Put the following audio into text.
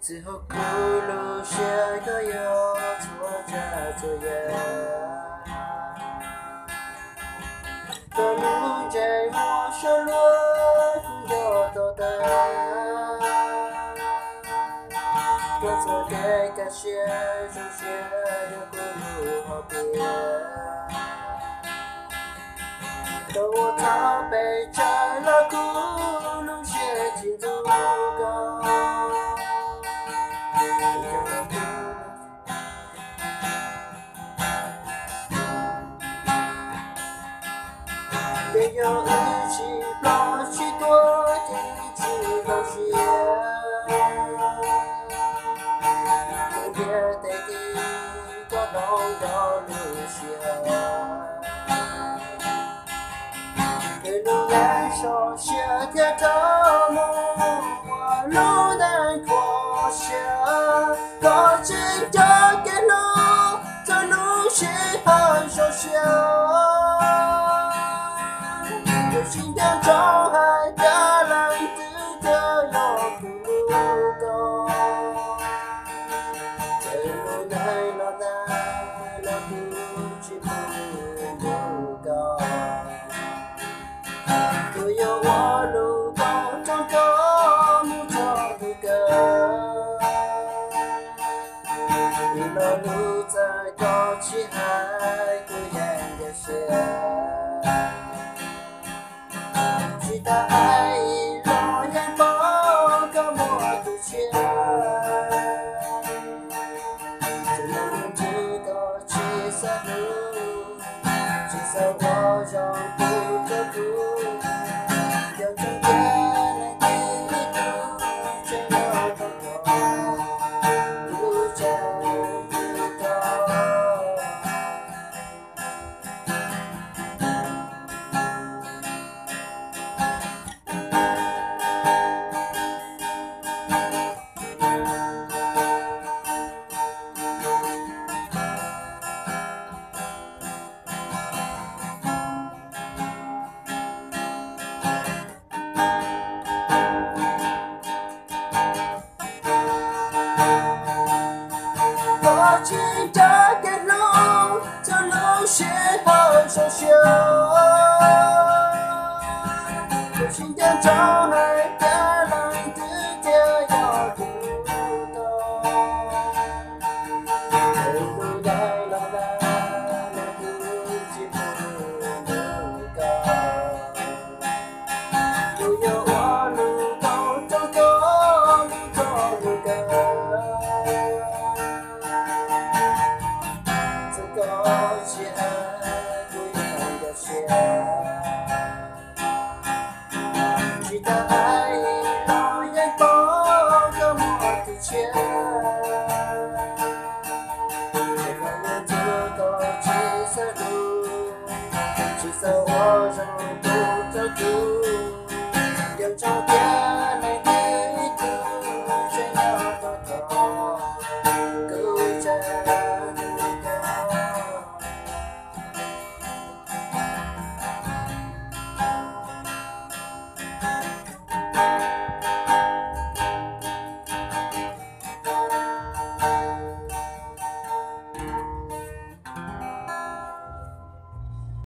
最后哭了些个有错着作业，多路在我手落空有多的，多错的感谢中学的公路后边，当我常被摘了哭路些进度高。别有语气，把许多的一起都写，分别代替过冬的路线。对路来说，写条道路，我路难过些，可知这个路，这路是很熟悉。心跳中海的浪子的有苦路沟，这路来老难了不知不高，都有我路沟中的木头路根，一路路在高起海孤雁的线。他爱让人抱个莫渡前，只能知道七色路，七色我让不得路，要从天来地路，却要走过路真不高。我知这个路，这路是很熟悉，有心的找海的浪子的要路多，这路来老难，那不知不高，都有我路高中的路中路根。高起海不一样的线，其他爱让人抱个莫渡前，这个人足够七色路，七色我让不走路，有朝天来地图，谁要多高，孤枕。